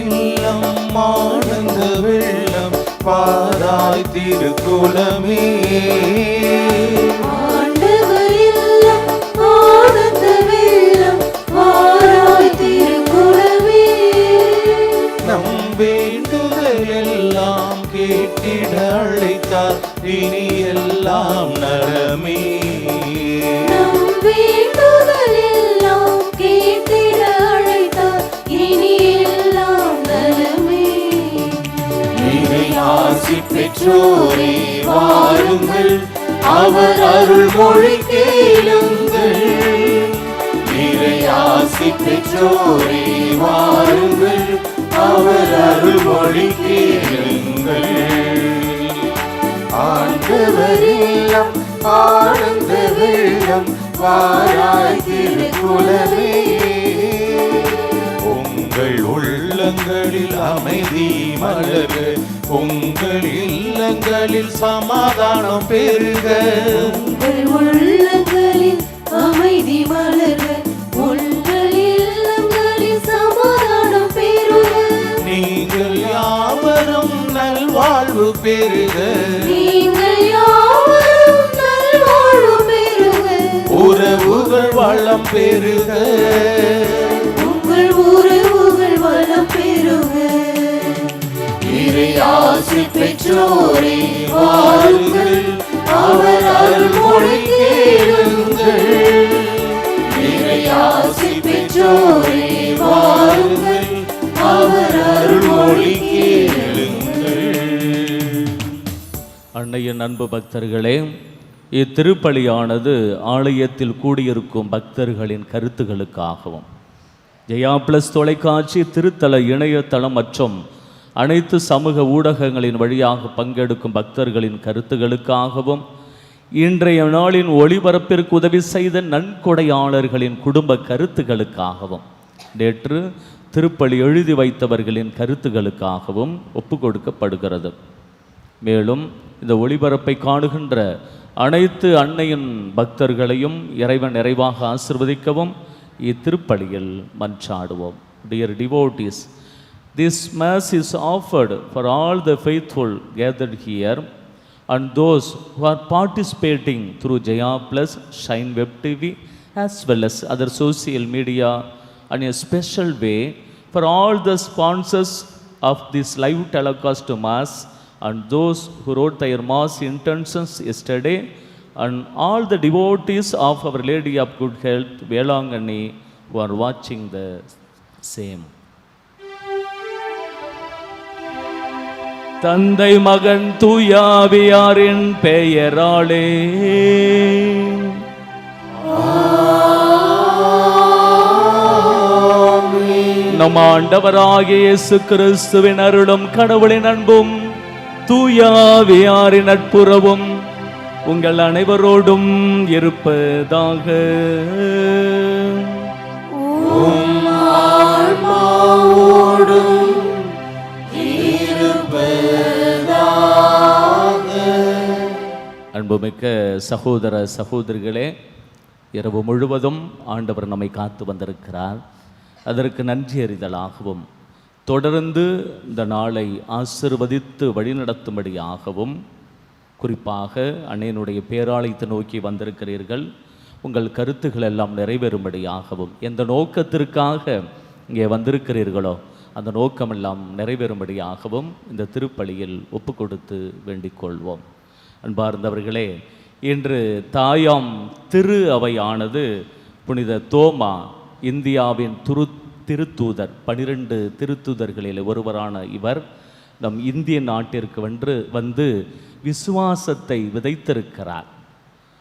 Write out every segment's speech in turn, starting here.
இல்லம் ஆனந்த வெள்ளம் பாராய் திருக்குலமே. வேண்டுதலெல்லாம் கேட்டிட அழைத்தார் இனி எல்லாம் நலமே. வேண்டுதலெல்லாம் கேட்டிட அழைத்தார் இனி எல்லாம் நலமே. இறை ஆசி பெற்றோரே வாருங்கள், அவர் அருள்மொழி கேளுங்கள். இறை ஆசி பெற்றோரே வாருங்கள், அவர் அருள்மொழி கேளுங்கள். ஆண்டவர் இல்லம் ஆனந்த வெள்ளம் வாராய் திருக்குலமே. உங்கள் உள்ளங்களில் அமைதி மலர்க, உங்கள் இல்லங்களில் சமாதானம் பெருக. உங்கள் உள்ளங்களில் அமைதி மலர்க, நீங்கள் யாவரும் நல்வாழ்வு பெறுக. நீங்கள் யாவரும் நல்வாழ்வு பெறுக. உறவுகள் வளம் பெறுக. உங்கள் உறவுகள் வளம் பெறுக. இறை ஆசி பெற்றோரே வாருங்கள், அவர் அருள்மொழி கேளுங்கள். இறை ஆசி பெற்றோரே வாருங்கள், அவர் அருள்மொழி கேளுங்கள். அன்னையின் அன்பு பக்தர்களே, இத்திருப்பலியானது ஆலயத்தில் கூடியிருக்கும் பக்தர்களின் கருத்துகளுக்காகவும், ஜெயா பிளஸ் தொலைக்காட்சி திருத்தல இணையதளம் மற்றும் அனைத்து சமூக ஊடகங்களின் வழியாக பங்கெடுக்கும் பக்தர்களின் கருத்துகளுக்காகவும், இன்றைய நாளின் ஒளிபரப்பிற்கு உதவி செய்த நன்கொடையாளர்களின் குடும்ப கருத்துகளுக்காகவும், நேற்று திருப்பலி எழுதி வைத்தவர்களின் கருத்துகளுக்காகவும் ஒப்பு கொடுக்கப்படுகிறது. மேலும் இந்த ஒளிபரப்பை காணுகின்ற அனைத்து அன்னையின் பக்தர்களையும் இறைவன் நிறைவாக ஆசிர்வதிக்கவும் இத்திருப்பலியில் மன்றாடுவோம். Dear devotees, this mass is offered for all the faithful gathered here and those who are participating through Jaya Plus, Shine Web TV as well as other social media, and in a special way for all the sponsors of this live telecast mass and those who wrote their mass intentions yesterday, and all the devotees of Our Lady of Good Health, Velangani, who are watching the same. தந்தை மகன் தூயாவியாரின் பெயராலே நம் ஆண்டவராகிய இயேசு கிறிஸ்துவின் அருளும் கடவுளின் அன்பும் தூயாவியாரின் நட்புறவும் உங்கள் அனைவரோடும் இருப்பதாக. அன்புமிக்க சகோதர சகோதரிகளே, இரவு முழுவதும் ஆண்டவர் நம்மை காத்து வந்திருக்கிறார். அதற்கு நன்றி அறிதலாகவும் தொடர்ந்து இந்த நாளை ஆசிர்வதித்து வழிநடத்தும்படியாகவும், குறிப்பாக அன்னையினுடைய பேராலயத்தை நோக்கி வந்திருக்கிறீர்கள், உங்கள் கருத்துக்கள் எல்லாம் நிறைவேறும்படியாகவும், எந்த நோக்கத்திற்காக இங்கே வந்திருக்கிறீர்களோ அந்த நோக்கமெல்லாம் நிறைவேறும்படியாகவும் இந்த திருப்பலியில் ஒப்பு கொடுத்து வேண்டிக் கொள்வோம். அன்பார்ந்தவர்களே, இன்று தாயாம் திரு அவையானது புனித தோமா, இந்தியாவின் திருத்தூதர், 12 திருத்தூதர்களில் ஒருவரான இவர் நம் இந்திய நாட்டிற்கு வந்து விசுவாசத்தை விதைத்திருக்கிறார்.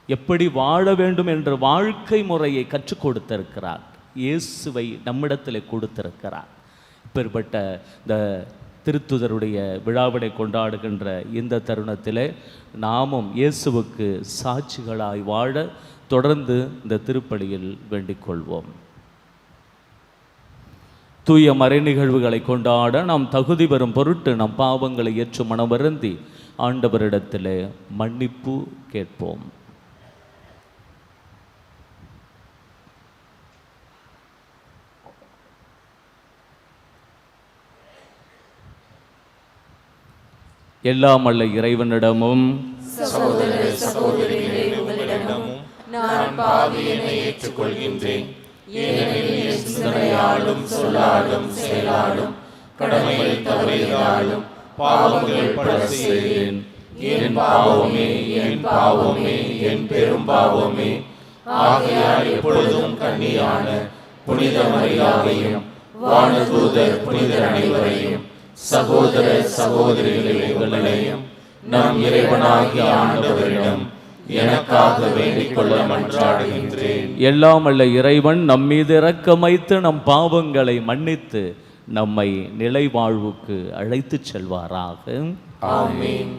எப்படி வாழ வேண்டும் என்ற வாழ்க்கை முறையை கற்றுக் கொடுத்திருக்கிறார். இயேசுவை நம்மிடத்தில் கொடுத்திருக்கிறார். இப்பேற்பட்ட இந்த திருத்துதருடைய விழாவினை கொண்டாடுகின்ற இந்த தருணத்திலே நாமும் இயேசுவுக்கு சாட்சிகளாய் வாழ தொடர்ந்து இந்த திருப்பலியில் வேண்டிக் கொள்வோம். தூய மறை நிகழ்வுகளை கொண்டாட நாம் தகுதி பெறும் பொருட்டு நம் பாவங்களை ஏற்று மனம் வருந்தி ஆண்டவரிடத்திலே மன்னிப்பு கேட்போம். எல்லாம் அல்ல இறைவனிடமும் சகோதர சகோதரிகளே, உங்களிடமும் நான் பாவியனை ஏற்றுக்கொள்கின்றேன். ஏனெனில் என் சிந்தனையாலும் சொல்லாலும் செயலாலும் கடமையில் தவறியதாலும் பாவங்கள் பல செய்தேன். என் பாவமே, என் பாவமே, என் பெரும் பாவமே. ஆகையால் எப்பொழுதும் கன்னியான புனித மரியாதையும் வானதூதர் புனிதர் அனைவரையும் சகோதர சகோதரிகளே உங்களையும் நம் இறைவனாகிய ஆண்டவரிடம் எனக்காக வேண்டிக் கொள்ள மன்றாடுகின்றேன். எல்லாம் அல்ல இறைவன் நம் மீது இரக்கமைத்து நம் பாவங்களை மன்னித்து நம்மை நிலை வாழ்வுக்கு அழைத்துச் செல்வாராக. ஆமென்.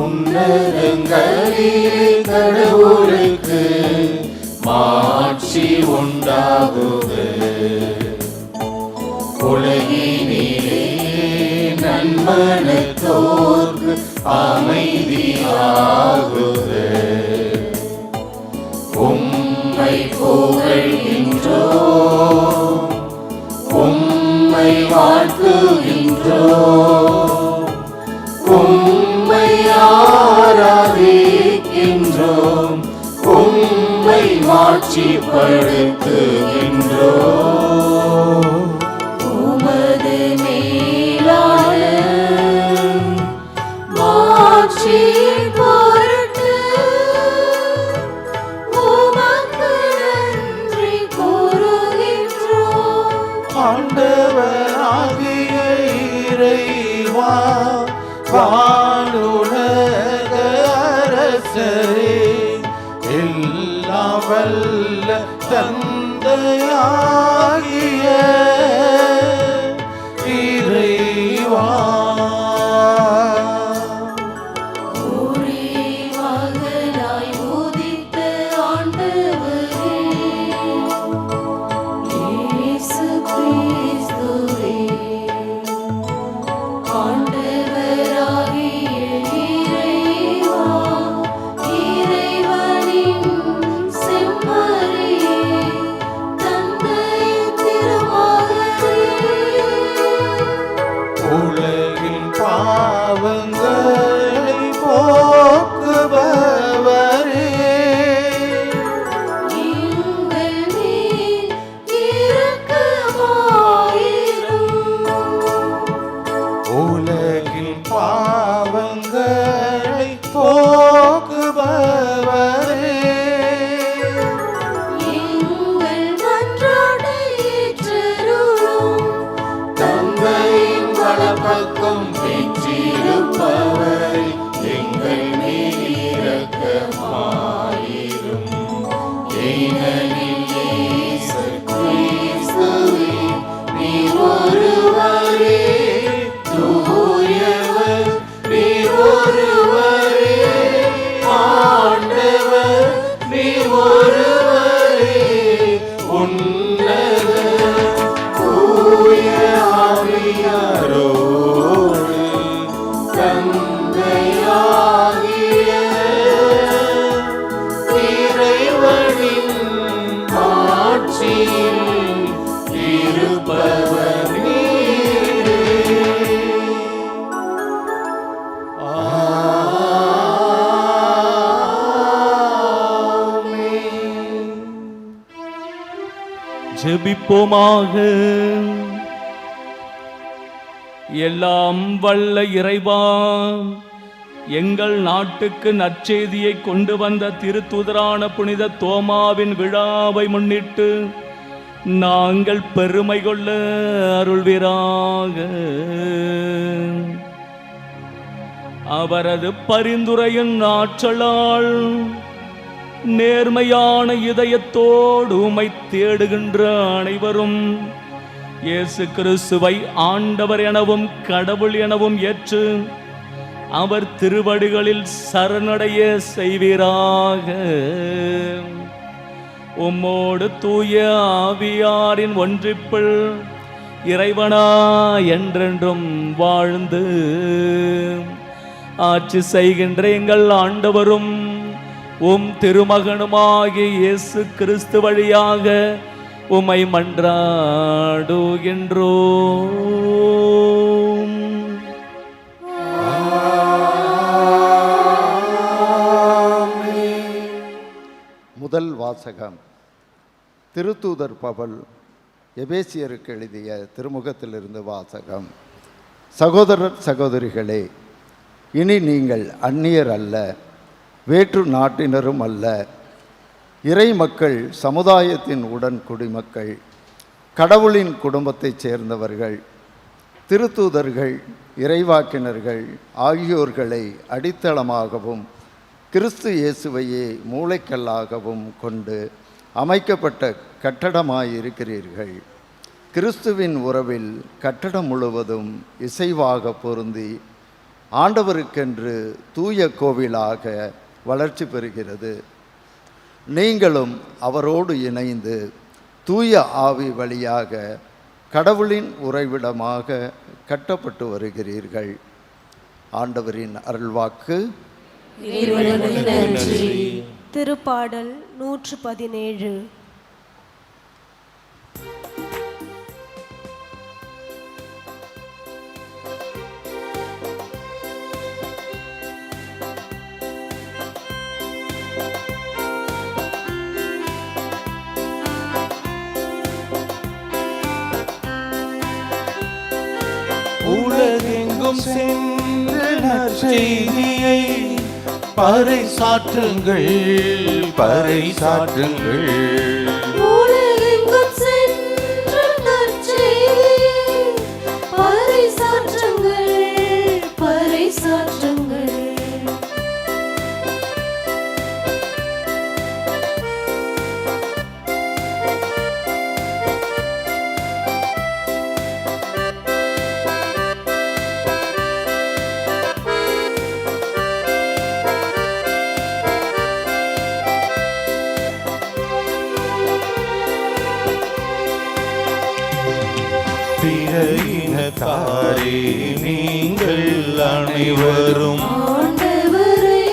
உன்னதங்களிலே கடவுளுக்கு மாட்சி உண்டாகுக. உலகினிலே நன்மனத்தோர்க்கு அமைதியாகுக. உம்மை புகழ்கின்றோம், உம்மை வாழ்த்துகின்றோம், உம்மை ஆராதிக்கின்றோம், உம்மை மாட்சிப்படுத்துகின்றோம். உமது மேலான மாட்சியின் பொருட்டு உமக்கு நன்றி கூறுகின்றோம். ஆண்டவராகிய இறைவா, வானுலக அரசரே, எல்லாம் வல்ல தந்தையாகிய இறைவா, ஒரே மகனாய் உதித்த ஆண்டவரே, இயேசு கிறிஸ்துவே, ஆண்டவராகிய இறைவா, இறைவனின் செம்மறியே, தந்தையின் திருமகனே, உலகின் பாவங்களை போக்குபவரே, எங்கள் மேல் இரக்கமாயிரும். உலகின் பாவங்களை போக்குபவரே, எங்கள் மன்றாட்டை ஏற்றருளும். தந்தையின் வலப்பக்கம் வீற்றிருப்பவரே, எங்கள் மேல் இரக்கமாயிரும். ஏனெனில் இயேசு கிறிஸ்துவே, நீர் ஒருவரே தூயவர், நீர் ஒருவரே ஆண்டவர், நீர் ஒருவரே உன்னத தூய ஆவியாரோடு தந்தையாகிய இறைவனின் ஆட்சியில் இருப்பவர் நீரே. ஆமென். ஜெபிப்போமாக. எல்லாம் வல்ல இறைவா, எங்கள் நாட்டுக்கு நற்செய்தியை கொண்டு வந்த திருத்தூதரான புனித தோமாவின் விழாவை முன்னிட்டு நாங்கள் பெருமை கொள்ள அருள்வீராக. அவரது பரிந்துரையின் ஆற்றலால் நேர்மையான இதயத்தோடு உம்மை தேடுகின்ற அனைவரும் இயேசு கிறிஸ்துவை ஆண்டவர் எனவும் கடவுள் எனவும் ஏற்று அவர் திருவடிகளில் சரணடைய செய்வீராக. உம்மோடு தூய ஆவியாரின் ஒன்றிப்பில் இறைவனா என்றென்றும் வாழ்ந்து ஆட்சி செய்கின்ற எங்கள் ஆண்டவரும் உம் திருமகனுமாகிய இயேசு கிறிஸ்து வழியாக உம்மை மன்றாடுகின்றோம். முதல் வாசகம். திருத்தூதர் பவுல் எபேசியருக்கு எழுதிய திருமுகத்திலிருந்து வாசகம். சகோதரர் சகோதரிகளே, இனி நீங்கள் அந்நியர் அல்ல, வேற்று நாட்டினரும் அல்ல, இறை மக்கள் சமுதாயத்தின் உடன் குடிமக்கள், கடவுளின் குடும்பத்தைச் சேர்ந்தவர்கள், திருத்தூதர்கள், இறைவாக்கினர்கள் ஆகியோர்களை அடித்தளமாகவும் கிறிஸ்து இயேசுவையே மூளைக்கல்லாகவும் கொண்டு அமைக்கப்பட்ட கட்டடமாயிருக்கிறீர்கள். கிறிஸ்துவின் உறவில் கட்டடம் முழுவதும் இசைவாக பொருந்தி ஆண்டவருக்கென்று தூய கோவிலாக வளர்ச்சி பெறுகிறது. நீங்களும் அவரோடு இணைந்து தூய ஆவி வழியாக கடவுளின் உறைவிடமாக கட்டப்பட்டு வருகிறீர்கள். ஆண்டவரின் அருள்வாக்கு. திருப்பாடல் 117. உலகெங்கும் சென்று நற்செய்தியை பறைசாற்றுங்கள், பறைசாற்றுங்கள். உலகெங்கும் சென்று நற்செய்தியை பறைசாற்றுங்கள், பறைசாற்றுங்கள். பிற இனத்தாரே நீங்கள் அனைவரும் ஆண்டவரை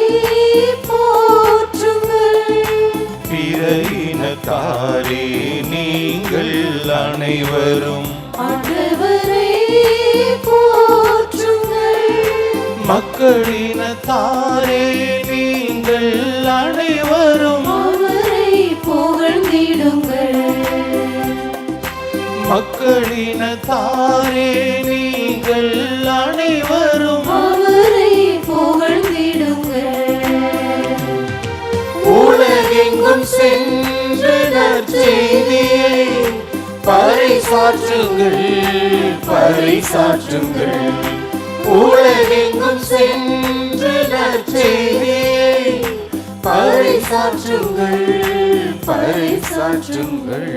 போற்றுங்கள். பிற இனத்தாரே நீங்கள் அனைவரும் ஆண்டவரை போற்றுங்கள். மக்களினத்தாரே நீங்கள் அனைவரும் அவரை புகழ்ந்திடுங்கள். மக்களினத்தாரே நீங்கள் அனைவரும் அவரை புகழ்ந்திடுங்கள். உலகெங்கும் சென்று நற்செய்தியை பறைசாற்றுங்கள், பறைசாற்றுங்கள். உலகெங்கும் சென்று நற்செய்தியை பறைசாற்றுங்கள், பறைசாற்றுங்கள்.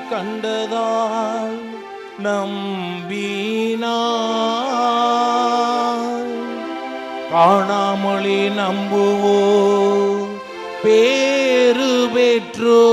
கண்டதால் நம்பினார், காணாமலே நம்புவோ பேறு பெற்றோ.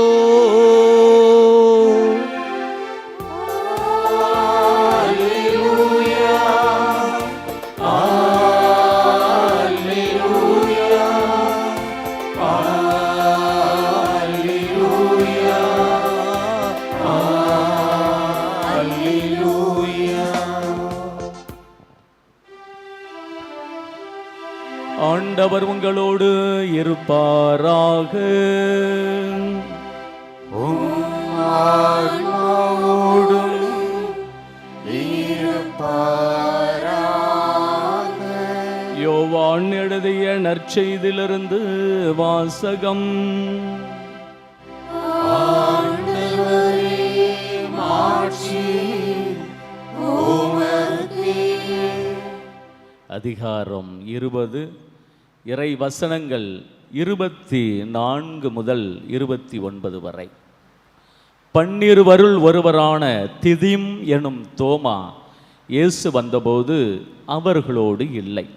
ஆண்டவர் உங்களோடு இருப்பாராக. உம் ஆன்மாவோடும் இருப்பாராக. நற்செய்தியிலிருந்து வாசகம். அதிகாரம் 20, இறை வசனங்கள் 24 முதல் 29 வரை. பன்னிருவருள் ஒருவரான திதிம் எனும் தோமா இயேசு வந்தபோது அவர்களோடு இல்லை.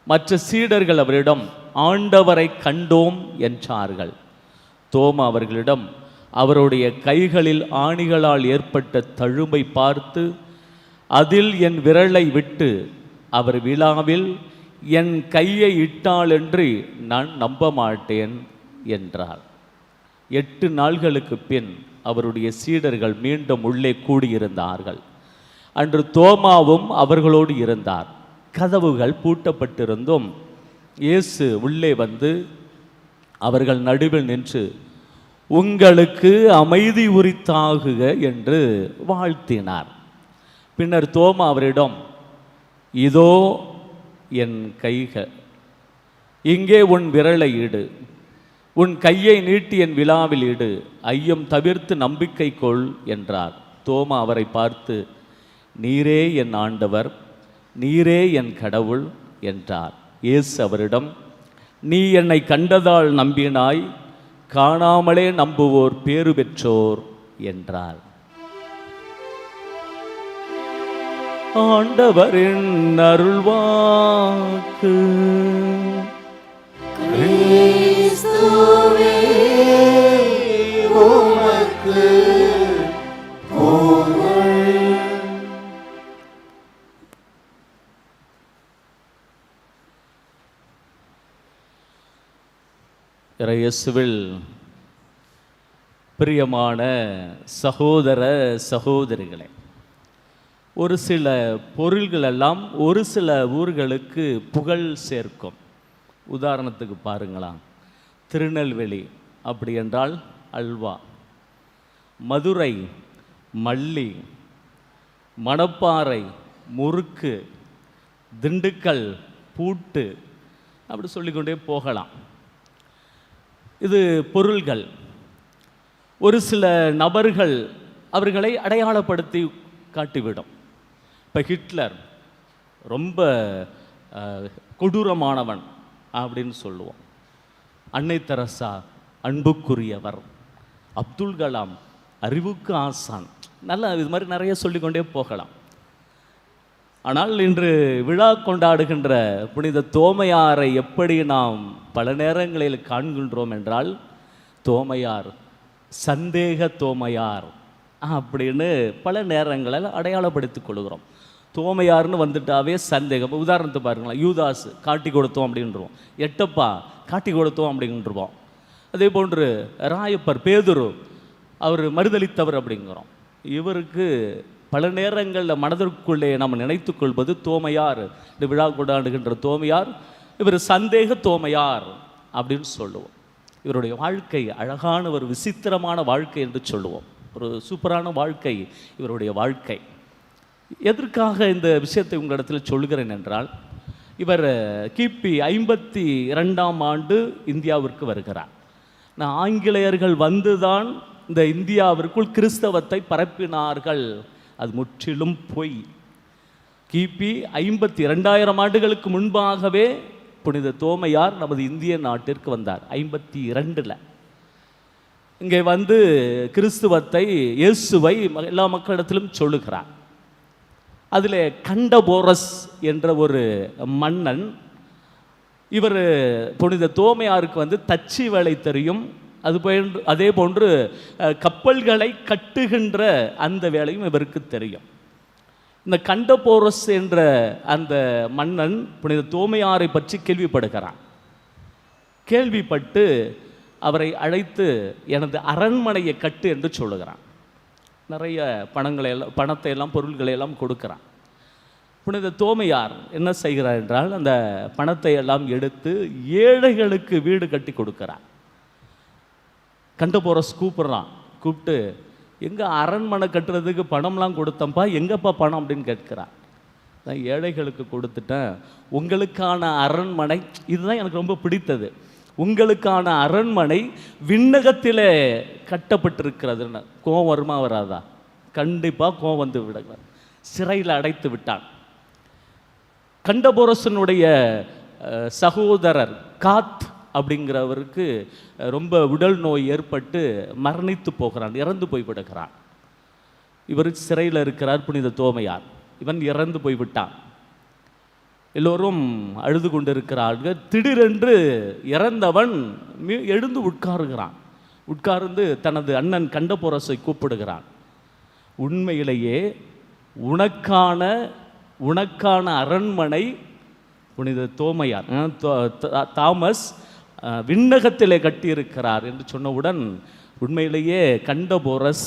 மற்ற சீடர்கள் அவரிடம் ஆண்டவரை கண்டோம் என்றார்கள். தோமா அவர்களிடம் அவருடைய கைகளில் ஆணிகளால் ஏற்பட்ட தழும்பை பார்த்து, அதில் என் விரலை விட்டு அவர் விழாவில் என் கையை இட்டாலென்று நான் நம்ப மாட்டேன் என்றார். 8 நாள்களுக்கு பின் அவருடைய சீடர்கள் மீண்டும் உள்ளே கூடியிருந்தார்கள். அன்று தோமாவும் அவர்களோடு இருந்தார். கதவுகள் பூட்டப்பட்டிருந்தும் இயேசு உள்ளே வந்து அவர்கள் நடுவில் நின்று, உங்களுக்கு அமைதி உரித்தாகுக என்று வாழ்த்தினார். பின்னர் தோமா அவரிடம், இதோ என் கைகள், இங்கே உன் விரலை இடு, உன் கையை நீட்டி என் விழாவில் இடு, ஐயம் தவிர்த்து நம்பிக்கை கொள் என்றார். தோமா அவரை பார்த்து, நீரே என் ஆண்டவர், நீரே என் கடவுள் என்றார். இயேசு அவரிடம், நீ என்னை கண்டதால் நம்பினாய், காணாமலே நம்புவோர் பேறு பெற்றோர் என்றார். ஆண்டவரின் அருள்வாக்கு. கிறிஸ்துவே உமக்கு புகழ். இயேசுவில் பிரியமான சகோதர சகோதரிகளே, ஒரு சில பொருள்களெல்லாம் ஒரு சில ஊர்களுக்கு புகழ் சேர்க்கும். உதாரணத்துக்கு பாருங்களா, திருநெல்வேலி அப்படி என்றால் அல்வா, மதுரை மல்லி, மணப்பாறை முறுக்கு, திண்டுக்கல் பூட்டு, அப்படி சொல்லிக்கொண்டே போகலாம். இது பொருள்கள். ஒரு சில நபர்கள் அவர்களை அடையாளப்படுத்தி காட்டிவிடும். இப்போ ஹிட்லர் ரொம்ப கொடூரமானவன் அப்படின்னு சொல்லுவோம். அன்னை தெரசா அன்புக்குரியவர், அப்துல் கலாம் அறிவுக்கு ஆசான், நல்லா இது மாதிரி நிறைய சொல்லிக்கொண்டே போகலாம். ஆனால் இன்று விழா கொண்டாடுகின்ற புனித தோமையாரை எப்படி நாம் பல நேரங்களில் காண்கின்றோம் என்றால், தோமையார் சந்தேக தோமையார் அப்படின்னு பல நேரங்களில் அடையாளப்படுத்திக் கொள்கிறோம். தோமையார்னு வந்துட்டாவே சந்தேகம். உதாரணத்தை பாருங்களேன், யூதாஸ் காட்டி கொடுத்தோம் அப்படின்றோம், எட்டப்பா காட்டி கொடுத்தோம் அப்படின்றோம். அதே போன்று ராயப்பர் பேதுரு அவர் மறுதளித்தவர் அப்படிங்கிறோம். இவருக்கு பல நேரங்களில் மனதிற்குள்ளே நாம் நினைத்து கொள்வது தோமையார். இந்த விழா கொண்டாடுகின்ற தோமையார் இவர் சந்தேக தோமையார் அப்படின்னு சொல்லுவோம். இவருடைய வாழ்க்கை அழகான ஒரு விசித்திரமான வாழ்க்கை என்று சொல்லுவோம். ஒரு சூப்பரான வாழ்க்கை இவருடைய வாழ்க்கை. எதற்காக இந்த விஷயத்தை உங்களிடத்தில் சொல்கிறேன் என்றால், இவர் கிபி 52ஆம் ஆண்டு இந்தியாவிற்கு வருகிறார். ஆங்கிலேயர்கள் வந்துதான் இந்த இந்தியாவிற்குள் கிறிஸ்தவத்தை பரப்பினார்கள். அது முற்றிலும் பொய். கிபி 2000 ஆண்டுகளுக்கு முன்பாகவே புனித தோமையார் நமது இந்திய நாட்டிற்கு வந்தார். 52 இங்கே வந்து கிறிஸ்துவத்தை, இயேசுவை எல்லா மக்களிடத்திலும் சொல்லுகிறார். அதில் கண்டபோரஸ் என்ற ஒரு மன்னன், இவர் புனித தோமையாருக்கு வந்து தச்சு வேலை தெரியும். அதே போன்று கப்பல்களை கட்டுகின்ற அந்த வேலையும் இவருக்கு தெரியும். இந்த கண்டபோரஸ் என்ற அந்த மன்னன் புனித தோமையாரை பற்றி கேள்விப்படுகிறான். கேள்விப்பட்டு அவரை அழைத்து எனது அரண்மனையை கட்டு என்று சொல்லுகிறான். நிறைய பணத்தை எல்லாம் பொருள்களை எல்லாம் கொடுக்கிறான். புனித தோமையார் என்ன செய்கிறார் என்றால், அந்த பணத்தை எல்லாம் எடுத்து ஏழைகளுக்கு வீடு கட்டி கொடுக்கிறார். கண்டபோரஸ் கூப்பிட்றான். கூப்பிட்டு, எங்கே அரண்மனை கட்டுறதுக்கு பணம்லாம் கொடுத்தப்பா, எங்கப்பா பணம் அப்படின்னு கேட்கிறார். நான் ஏழைகளுக்கு கொடுத்துட்டேன், உங்களுக்கான அரண்மனை, இதுதான் எனக்கு ரொம்ப பிடித்தது, உங்களுக்கான அரண்மனை விண்ணகத்திலே கட்டப்பட்டிருக்கிறதுன்னு. கோவம் வருமா வராதா? கண்டிப்பாக கோவம் வந்து விடுகிறார். சிறையில் அடைத்து விட்டான். கண்டபோரசனுடைய சகோதரர் காத் அப்படிங்கிறவருக்கு ரொம்ப உடல் நோய் ஏற்பட்டு மரணித்து போகிறான், இறந்து போய்விடுகிறான். இவர் சிறையில் இருக்கிறார் புனித தோமையார். இவன் இறந்து போய்விட்டான். எல்லோரும் அழுது கொண்டிருக்கிறார்கள். திடீரென்று இறந்தவன் எழுந்து உட்காருகிறான். உட்கார்ந்து தனது அண்ணன் கண்டபோரசை கூப்பிடுகிறான். உண்மையிலேயே உனக்கான அரண்மனை புனித தோமையார் தாமஸ் விண்ணகத்திலே கட்டியிருக்கிறார் என்று சொன்னவுடன் உண்மையிலேயே கண்டபோரஸ்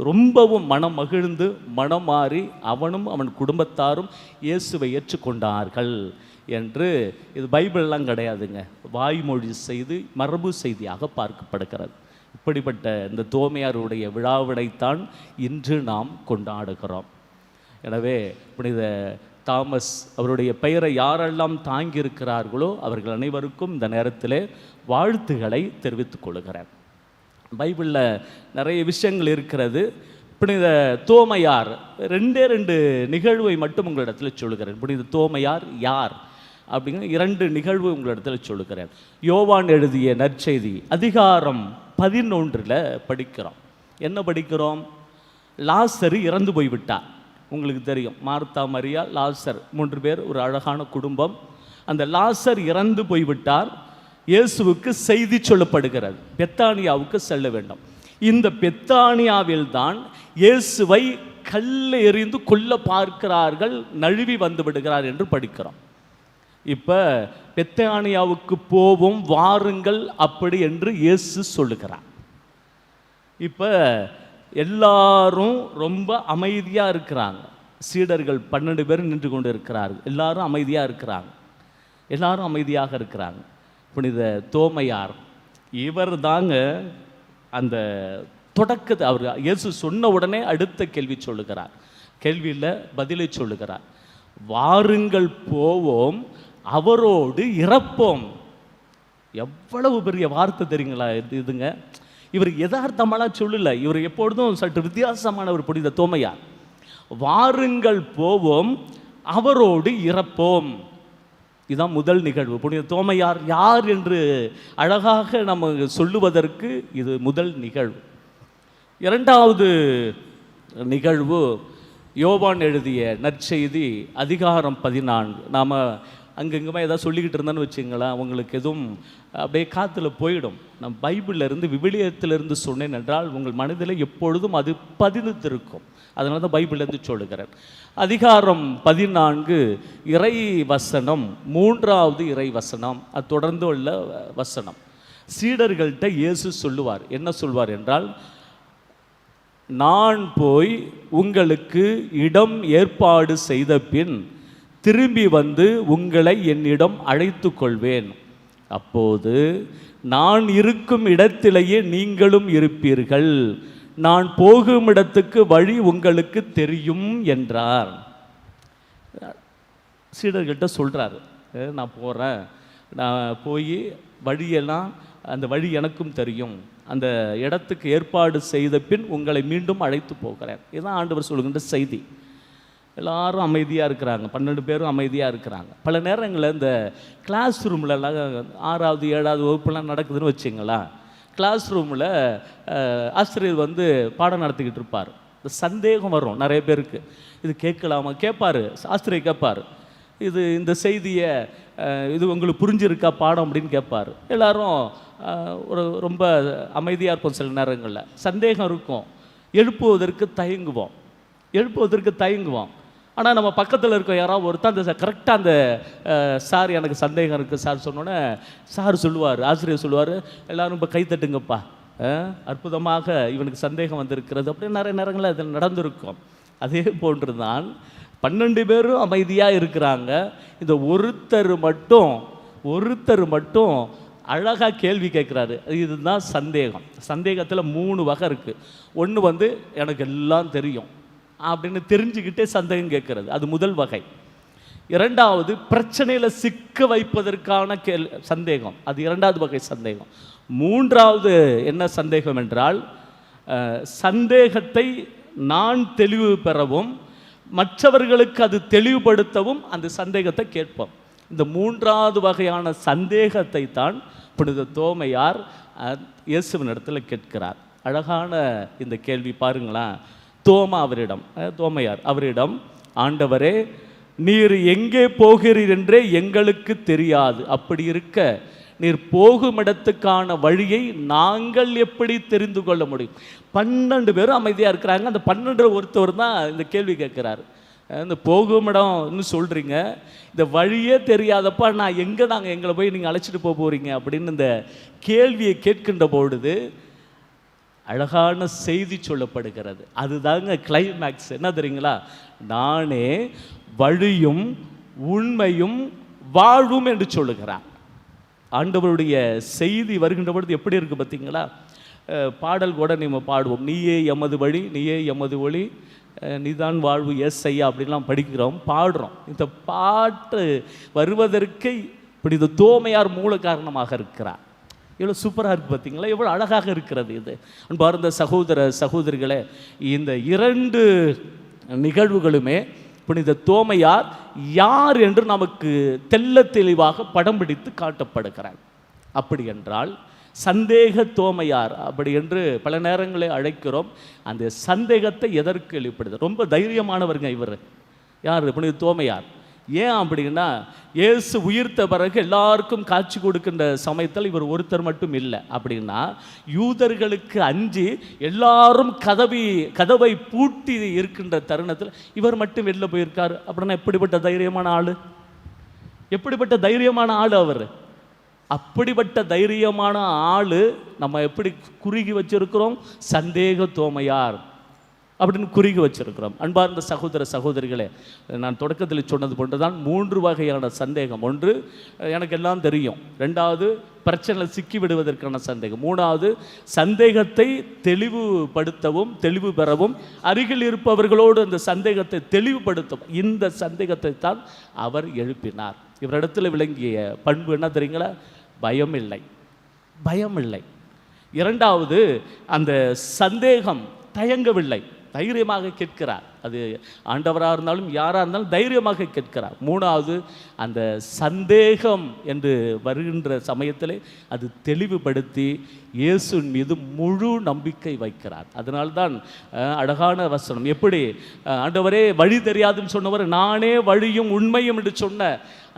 ரொம்பவும் மனம் மகிழ்ந்து மனம் மாறி அவனும் அவன் குடும்பத்தாரும் இயேசுவை ஏற்றுக்கொண்டார்கள் என்று, இது பைபிள்லாம் கிடையாதுங்க, வாய்மொழி செய்தி மரபு செய்தியாக பார்க்கப்படுகிறது. இப்படிப்பட்ட இந்த தோமையாருடைய விழாவினைத்தான் இன்று நாம் கொண்டாடுகிறோம். எனவே புனித தாமஸ் அவருடைய பெயரை யாரெல்லாம் தாங்கியிருக்கிறார்களோ அவர்கள் அனைவருக்கும் இந்த நேரத்தில் வாழ்த்துக்களை தெரிவித்துக் கொள்கிறேன். பைபிளில் நிறைய விஷயங்கள் இருக்கிறது. புனித தோமையார் ரெண்டு நிகழ்வை மட்டும் உங்களிடத்தில் சொல்லுகிறேன். புனித தோமையார் யார் அப்படிங்கிற 2 நிகழ்வு உங்களிடத்தில் சொல்லுகிறேன். யோவான் எழுதிய நற்செய்தி அதிகாரம் 11 படிக்கிறோம். என்ன படிக்கிறோம்? லாசரு இறந்து போய்விட்டார். உங்களுக்கு தெரியும், மார்த்தா, மரியா, லாசர் 3 பேர், ஒரு அழகான குடும்பம். அந்த லாசர் இறந்து போய்விட்டார். இயேசுவுக்கு செய்தி சொல்லப்படுகிறது, பெத்தானியாவுக்கு செல்ல வேண்டும். இந்த பெத்தானியாவில் தான் இயேசுவை கல்ல எறிந்து கொல்ல பார்க்கிறார்கள், நழுவி வந்து விடுகிறார் என்று படிக்கிறோம். இப்போ பெத்தானியாவுக்கு போவோம் வாருங்கள் அப்படி என்று இயேசு சொல்லுகிறார். இப்போ எல்லாரும் ரொம்ப அமைதியாக இருக்கிறாங்க. சீடர்கள் 12 பேர் நின்று கொண்டு இருக்கிறார்கள். எல்லாரும் அமைதியாக இருக்கிறாங்க. புனித தோமையார் இவர் தாங்க அந்த தொடக்கத்தை அவர் இயேசு சொன்ன உடனே அடுத்த கேள்வி சொல்லுகிறார். கேள்வியில் பதிலை சொல்லுகிறார். வாருங்கள் போவோம், அவரோடு இறப்போம். எவ்வளவு பெரிய வார்த்தை தெரியுங்களா இதுங்க. இவர் யதார்த்தமெல்லாம் சொல்லலை. இவர் எப்பொழுதும் சற்று வித்தியாசமானவர் புனித தோமையார். வாருங்கள் போவோம், அவரோடு இறப்போம். இதுதான் முதல் நிகழ்வு. புனித தோமையார் யார் என்று அழகாக நம்ம சொல்லுவதற்கு இது முதல் நிகழ்வு. 2வது நிகழ்வு யோவான் எழுதிய நற்செய்தி அதிகாரம் 14. நாம் அங்கங்கமாக ஏதாவது சொல்லிக்கிட்டு இருந்தேன்னு வச்சுங்களேன், உங்களுக்கு எதுவும் அப்படியே காற்றுல போயிடும். நான் பைபிளிலிருந்து விவிலியத்திலிருந்து சொன்னேன் என்றால் உங்கள் மனதில் எப்பொழுதும் அது பதிந்துத்திருக்கும். அதனால தான் பைபிளிலிருந்து சொல்லுகிறேன். அதிகாரம் 14 இறை வசனம் 3வது இறை வசனம், அது தொடர்ந்து உள்ள வசனம். சீடர்கள்ட்ட இயேசு சொல்லுவார். என்ன சொல்வார் என்றால், நான் போய் உங்களுக்கு இடம் ஏற்பாடு செய்த பின் திரும்பி வந்து உங்களை என்னிடம் அழைத்து கொள்வேன். அப்போது நான் இருக்கும் இடத்திலேயே நீங்களும் இருப்பீர்கள். நான் போகும் இடத்துக்கு வழி உங்களுக்கு தெரியும் என்றார். சீடர்கிட்ட சொல்கிறார், நான் போகிறேன், நான் போய் வழியெல்லாம் அந்த வழி எனக்கும் தெரியும், அந்த இடத்துக்கு ஏற்பாடு செய்த பின் உங்களை மீண்டும் அழைத்து போகிறேன். இதுதான் ஆண்டவர் சொல்லுகின்ற செய்தி. எல்லாரும் அமைதியாக இருக்கிறாங்க, 12 பேரும் அமைதியாக இருக்கிறாங்க. பல நேரங்களில் இந்த கிளாஸ் ரூம்லலாம் 6வது 7வது வகுப்புலாம் நடக்குதுன்னு வச்சிங்களா, கிளாஸ் ரூமில் ஆசிரியர் வந்து பாடம் நடத்திக்கிட்டு இருப்பார். இந்த சந்தேகம் வரும் நிறைய பேருக்கு, இது கேட்கலாமா, கேட்பார் ஆசிரியர் கேட்பார், இந்த செய்தியை இது உங்களுக்கு புரிஞ்சிருக்கா பாடம் அப்படின்னு கேட்பார். எல்லோரும் ரொம்ப அமைதியாக இருப்போம். சில நேரங்களில் சந்தேகம் இருக்கும், எழுப்புவதற்கு தயங்குவோம். ஆனால் நம்ம பக்கத்தில் இருக்க யாராவது ஒருத்தர் அந்த கரெக்டாக அந்த சார் எனக்கு சந்தேகம் இருக்குது சார் சொன்னோன்னே சார் சொல்லுவார், ஆசிரியர் சொல்லுவார், எல்லோரும் இப்போ கைத்தட்டுங்கப்பா, அற்புதமாக இவனுக்கு சந்தேகம் வந்திருக்கிறது அப்படின்னு நிறைய நேரங்களில் அதில் நடந்திருக்கும். அதே போன்று தான் 12 பேரும் அமைதியாக இருக்கிறாங்க. இந்த ஒருத்தர் மட்டும் அழகாக கேள்வி கேட்குறாரு. இதுதான் சந்தேகம். சந்தேகத்தில் 3 வகை இருக்குது. ஒன்று வந்து எனக்கு எல்லாம் தெரியும் அப்படின்னு தெரிஞ்சுக்கிட்டே சந்தேகம் கேட்குறது, அது முதல் வகை. இரண்டாவது பிரச்சனையில சிக்க வைப்பதற்கான சந்தேகம், அது இரண்டாவது வகை சந்தேகம். மூன்றாவது என்ன சந்தேகம் என்றால், சந்தேகத்தை நான் தெளிவு பெறவும் மற்றவர்களுக்கு அது தெளிவுபடுத்தவும் அந்த சந்தேகத்தை கேட்போம். இந்த மூன்றாவது வகையான சந்தேகத்தை தான் புனித தோமையார் இயேசுவின் இடத்துல கேட்கிறார். அழகான இந்த கேள்வி பாருங்களேன். தோமையார் அவரிடம், ஆண்டவரே, நீர் எங்கே போகிறீர் என்றே எங்களுக்கு தெரியாது. அப்படி இருக்க நீர் போகும் இடத்துக்கான வழியை நாங்கள் எப்படி தெரிந்து கொள்ள முடியும்? 12 பேரும் அமைதியாக இருக்கிறாங்க. அந்த 12 ஒருத்தவர் தான் இந்த கேள்வி கேட்குறாரு. இந்த போகும் இடம்னு சொல்கிறீங்க, இந்த வழியே தெரியாதப்பா நாங்கள் எங்களை போய் நீங்கள் அழைச்சிட்டு போகிறீங்க அப்படின்னு இந்த கேள்வியை கேட்கின்ற பொழுது அழகான செய்தி சொல்லப்படுகிறது. அதுதாங்க கிளைமேக்ஸ். என்ன தெரியுங்களா? நானே வழியும் உண்மையும் வாழ்வும் என்று சொல்லுகிறார். ஆண்டவருடைய செய்தி வருகின்ற பொழுது எப்படி இருக்குது பார்த்தீங்களா? பாடல் கூட நம்ம பாடுவோம், நீயே எமது வழி, நீயே எமது ஒளி, நீதான் வாழ்வு, எஸ் ஐயா அப்படின்லாம் படிக்கிறோம், பாடுறோம். இந்த பாட்டு வருவதற்கு இப்படி இந்த தோமையார் மூல காரணமாக இருக்கிறார். எவ்வளோ சூப்பராக இருக்குது பார்த்தீங்களா? எவ்வளோ அழகாக இருக்கிறது இது. அன்பார்ந்த சகோதரிகளே, இந்த 2 நிகழ்வுகளுமே புனித தோமையார் யார் என்று நமக்கு தெல்ல தெளிவாக படம் பிடித்து காட்டப்படுகிறார். அப்படி என்றால் சந்தேக தோமையார் அப்படி என்று பல நேரங்களில் அழைக்கிறோம். அந்த சந்தேகத்தை எதற்கு எழுப்படுது? ரொம்ப தைரியமானவருங்க இவர். யார்? புனித தோமையார். ஏன் அப்படின்னா, இயேசு உயிர்த்த பிறகு எல்லாருக்கும் காட்சி கொடுக்கின்ற சமயத்தில் இவர் ஒருத்தர் மட்டும் இல்லை. அப்படின்னா யூதர்களுக்கு அஞ்சி எல்லாரும் கதவை பூட்டி இருக்கின்ற தருணத்தில் இவர் மட்டும் வெளில போயிருக்கார். அப்படின்னா எப்படிப்பட்ட தைரியமான ஆள், எப்படிப்பட்ட தைரியமான ஆள் அவர். அப்படிப்பட்ட தைரியமான ஆள் நம்ம எப்படி குறுகி வச்சிருக்கிறோம்? சந்தேக தோமையார் அப்படின்னு குறுகி வச்சிருக்கிறோம். அன்பார்ந்த சகோதரிகளே, நான் தொடக்கத்தில் சொன்னது போன்றுதான் 3 வகையான சந்தேகம். ஒன்று, எனக்கு எல்லாம் தெரியும். 2வது, பிரச்சனையில் சிக்கி விடுவதற்கான சந்தேகம். 3வது, சந்தேகத்தை தெளிவுபடுத்தவும் தெளிவு பெறவும் அருகில் இருப்பவர்களோடு அந்த சந்தேகத்தை தெளிவுபடுத்தவும் இந்த சந்தேகத்தை தான் அவர் எழுப்பினார். இவரிடத்தில் விளங்கிய பண்பு என்ன தெரியுங்களா? பயம் இல்லை. 2வது, அந்த சந்தேகம் தயங்கவில்லை, தைரியமாக கேட்கிறார். அது ஆண்டவராக இருந்தாலும் யாராக இருந்தாலும் தைரியமாக கேட்கிறார். 3வது, அந்த சந்தேகம் என்று வருகின்ற சமயத்திலே அது தெளிவுபடுத்தி இயேசுவின் மீது முழு நம்பிக்கை வைக்கிறார். அதனால்தான் அழகான வசனம், எப்படி ஆண்டவரே வழி தெரியாதுன்னு சொன்னவர் நானே வழியும் உண்மையும் என்று சொன்ன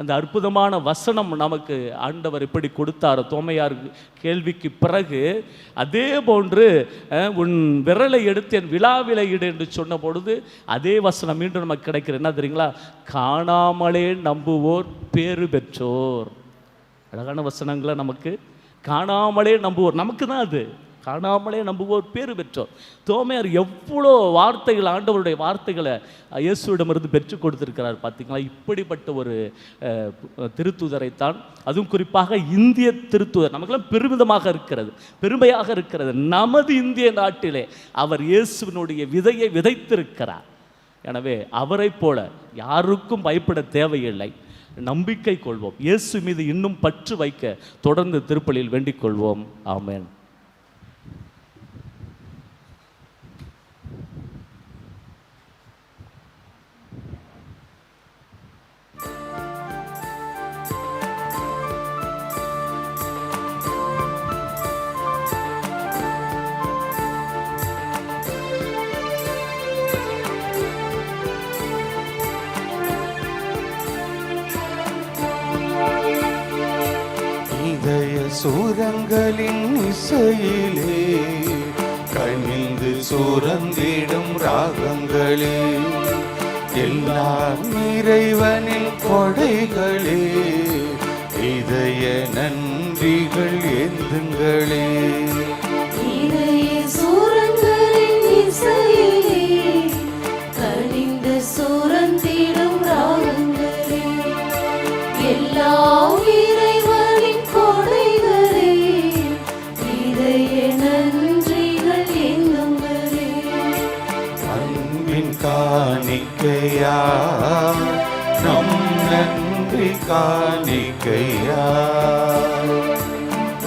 அந்த அற்புதமான வசனம் நமக்கு ஆண்டவர் எப்படி கொடுத்தார் தோமையார் கேள்விக்கு பிறகு, அதே போன்று உன் விரலை எடுத்து என் விழாவிலை இடு என்று சொன்ன பொழுது அதே வசனம் மீண்டும் நமக்கு கிடைக்கிற. என்ன தெரியுங்களா? காணாமலே நம்புவோர் பேறு பெற்றோர். அழகான வசனங்களை நமக்கு காணாமலே நம்புவோர், நமக்கு தான் அது. காணாமலே நம்புவோர் பேறு பெற்றோர். தோமையார் எவ்வளோ வார்த்தைகள், ஆண்டவருடைய வார்த்தைகளை இயேசுவிடமிருந்து பெற்றுக் கொடுத்திருக்கிறார் பார்த்தீங்களா? இப்படிப்பட்ட ஒரு திருத்தூதரைத்தான், அதுவும் குறிப்பாக இந்திய திருத்தூதர், நமக்கெல்லாம் பெருமையாக இருக்கிறது. நமது இந்திய நாட்டிலே அவர் இயேசுவினுடைய விதையை விதைத்திருக்கிறார். எனவே அவரை போல யாருக்கும் பயப்பட தேவையில்லை. நம்பிக்கை கொள்வோம். இயேசு மீது இன்னும் பற்று வைக்க தொடர்ந்து திருப்பலியில் வேண்டிக் கொள்வோம். ஆமென். சூரங்களின் இசையிலே கனிந்து சுரந்திடும் ராகங்களே, எல்லாம் இறைவனின் கொடைகளே, இதய நன்றிகள் ஏந்துங்களே. இதய சூரங்களின் இசையிலே கனிந்து சுரந்திடும் ராகங்களே, எல்லாம் இறைவனின் கொடைகளே, இதய நன்றிகள் ஏந்துங்களே. அன்பின் காணிக்கையா நம் நன்றி காணிக்கையா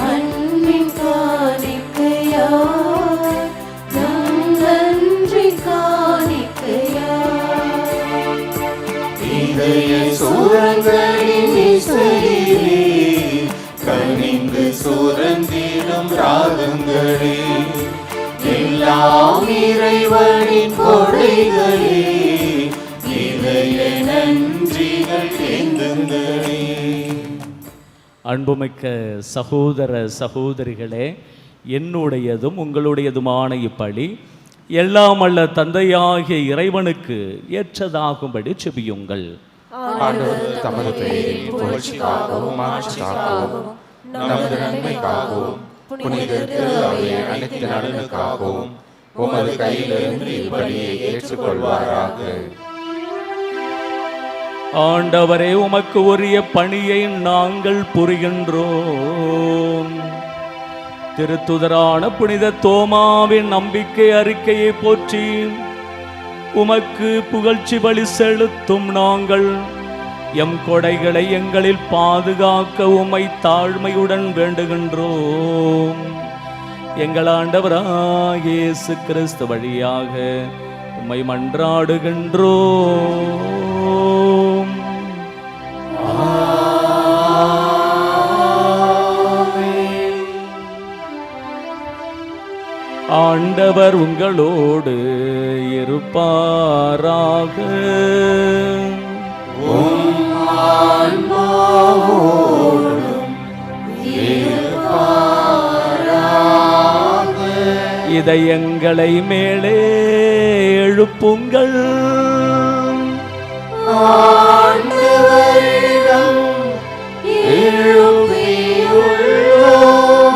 அன்பின் காணிக்கையா நம் நன்றி காணிக்கையா இதய சூரங்களின் இசையிலே கனிந்து சுரந்திடும் ராகங்களே எல்லாம் இறைவனின் கொடைகளே இதய நன்றிகள் ஏந்துங்களே. அன்புமிக்க சகோதர சகோதரிகளே, என்னுடையதும் உங்களுடையதுமான இப்பலி எல்லாம் அல்ல தந்தையாகிய இறைவனுக்கு ஏற்றதாகும்படி செபியுங்கள். ஆண்டவர் தமது பெயரின் புகழ்ச்சிக்காகவும் மாட்சிக்காகவும் நமது நன்மைக்காகவும் புனித திருஅவை அனைத்து நலனுக்காகவும் உமது கையிலிருந்து இப்படியை ஏற்றுக்கொள்வாராக. ஆண்டவரே, உமக்கு உரிய பணியை நாங்கள் புரிகின்றோம். திருத்துதரான புனித தோமாவின் நம்பிக்கை அறிக்கையை போற்றி உமக்கு புகழ்ச்சி பலி செலுத்தும் நாங்கள் எம் கொடைகளை எங்களில் பாதுகாக்க உம்மை தாழ்மையுடன் வேண்டுகின்றோம். எங்கள் ஆண்டவராகிய இயேசு கிறிஸ்து வழியாக உம்மை மன்றாடுகின்றோம். ஆண்டவர் உங்களோடு இருப்பாராக. இதயங்களை மேலே எழுப்புங்கள்.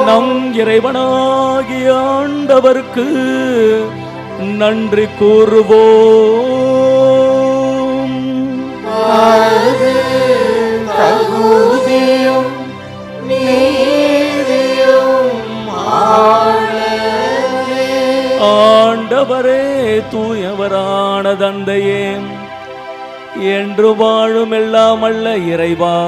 நம் இறைவனாகிய ஆண்டவருக்கு நன்றி கூறுவோம். ஆண்டவரே, தூயவரான தந்தையே, என்று வாழும் எல்லாம் அல்ல இறைவா,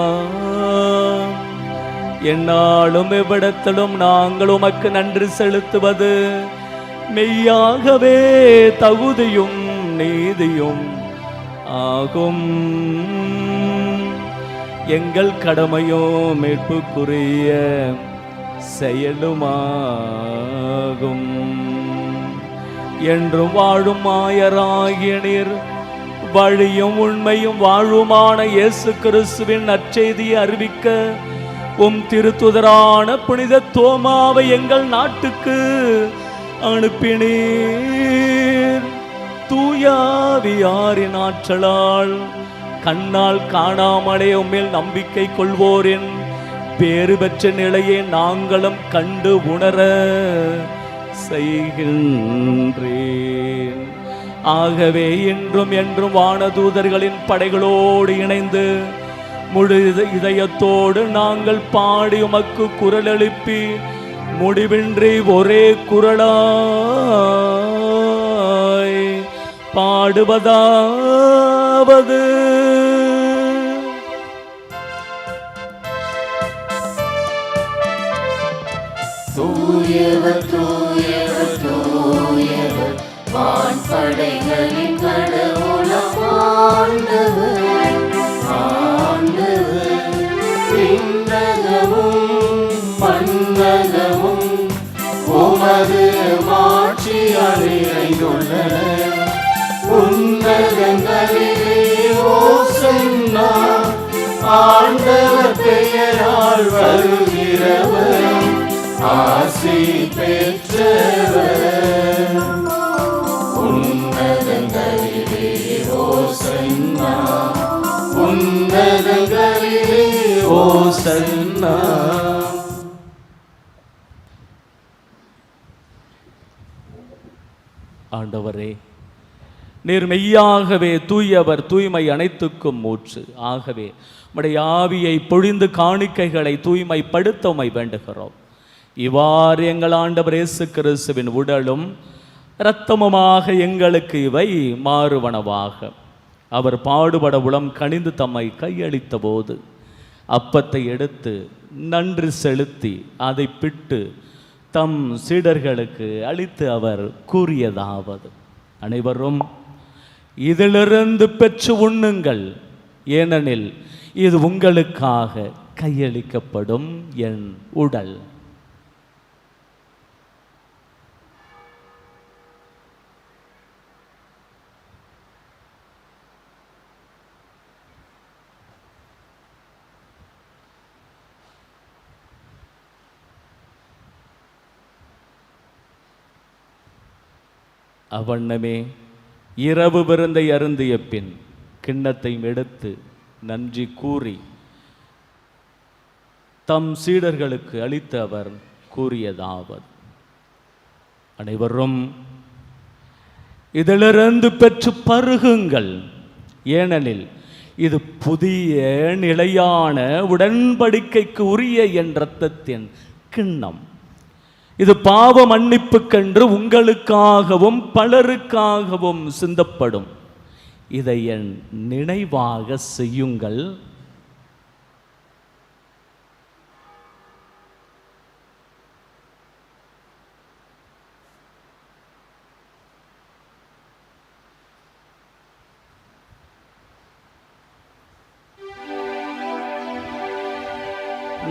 என்னாலும் எவ்விடத்திலும் நாங்கள் உமக்கு நன்றி செலுத்துவது மெய்யாகவே தகுதியும் நீதியும் ஆகும். எங்கள் கடமையும் மீட்புக்குரிய செயலுமாகும். என்றும் வாழும் மாயராகிய நீர் வழியும் உண்மையும் வாழ்வுமான இயேசு கிறிஸ்துவின் நற்செய்தியை அறிவிக்க உம் திருத்துதரான புனித தோமாவை எங்கள் நாட்டுக்கு அனுப்பினீர். தூயாவியாரின் ஆற்றலால் கண்ணால் காணாமலே உம்மில் நம்பிக்கை கொள்வோரின் பேறு பெற்ற நிலையை நாங்களும் கண்டு உணர செய்கின்றேன். ஆகவே இன்றும் என்றும் வானதூதர்களின் படைகளோடு இணைந்து முழு இதயத்தோடு நாங்கள் பாடி உமக்கு குரல் எழுப்பி முடிவின்றி ஒரே குரலாய் பாடுவதாவது: தூயவர் தூயவர் தூயவர் வான்படைகளின் கடவுளாம் ஆண்டவர், ஆண்டவர். விண்ணகமும் மண்ணகமும் உமது மாட்சியால் நிறைந்துள்ளன. உன்னதங்களிலே ஓசன்னா, ஆண்டவர் பெயரால் வருகிறவர் ஆசி பெற்றவர். உன்னதங்களிலே ஓசன்னா, உன்னதங்களிலே ஓசன்னா. ஆண்டவரே, நீர் மெய்யாகவே தூயவர், தூய்மை அனைத்துக்கும் மூச்சு. ஆகவே உம்முடைய ஆவியை பொழிந்து காணிக்கைகளை தூய்மைப்படுத்த உம்மை வேண்டுகிறோம். இவ்வாறு எங்கள் ஆண்டவர் இயேசு கிறிஸ்துவின் உடலும் இரத்தமுமாக எங்களுக்கு இவை மாறுவனவாக. அவர் பாடுபட உளம் கனிந்து தம்மை கையளித்த போது அப்பத்தை எடுத்து நன்றி செலுத்தி அதை பிட்டு தம் சீடர்களுக்கு அளித்து அவர் கூறியதாவது, அனைவரும் இதிலிருந்து பெற்று உண்ணுங்கள், ஏனெனில் இது உங்களுக்காக கையளிக்கப்படும் என் உடல். அவ்வண்ணமே இரவு விருந்தை அருந்திய பின் கிண்ணத்தை எடுத்து நன்றி கூறி தம் சீடர்களுக்கு அளித்து அவர் கூறியதாவது, அனைவரும் இதிலிருந்து பெற்று பருகுங்கள், ஏனெனில் இது புதிய நிலையான உடன்படிக்கைக்கு உரிய என் இரத்தத்தின் கிண்ணம். இது பாவ மன்னிப்புக்கென்று உங்களுக்காகவும் பலருக்காகவும் சிந்தப்படும். இதை என் நினைவாக செய்யுங்கள்.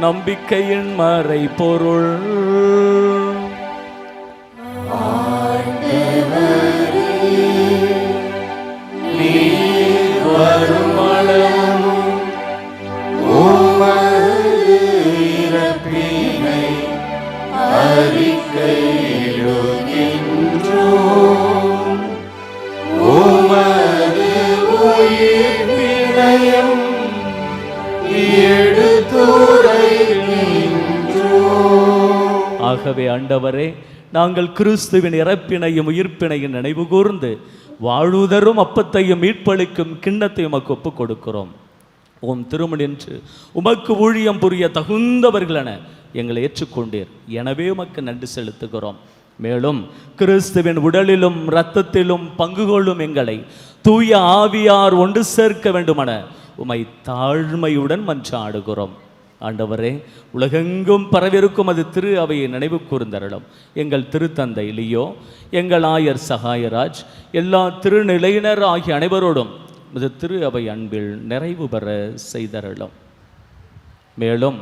நம்பிக்கையின் மறை பொருள். ஆகவே ஆண்டவரே, நாங்கள் கிறிஸ்துவின் இறப்பினையும் உயிர்ப்பினையும் நினைவு கூர்ந்து வாழுதரும் அப்பத்தையும் மீட்பளிக்கும் கிண்ணத்தையும் உமக்கு ஒப்புக் கொடுக்கிறோம். உம் திருமணின்று உமக்கு ஊழியம் புரிய தகுந்தவர்களென எங்களை ஏற்றுக்கொண்டீர். எனவே உமக்கு நன்றி செலுத்துகிறோம். மேலும் கிறிஸ்துவின் உடலிலும் இரத்தத்திலும் பங்கு கொள்ளும் எங்களை தூய ஆவியார் ஒன்று சேர்க்க வேண்டுமென உமை தாழ்மையுடன் மன்றாடுகிறோம். ஆண்டவரே, உலகெங்கும் பரவிருக்கும் அது திரு அவையை நினைவு கூர்ந்தருளும். எங்கள் திருத்தந்தை லியோ, எங்கள் ஆயர் சகாயராஜ், எல்லா திருநிலையினர் ஆகிய அனைவரோடும் இது திரு அவை அன்பில் நிறைவு பெற செய்தருளும். மேலும்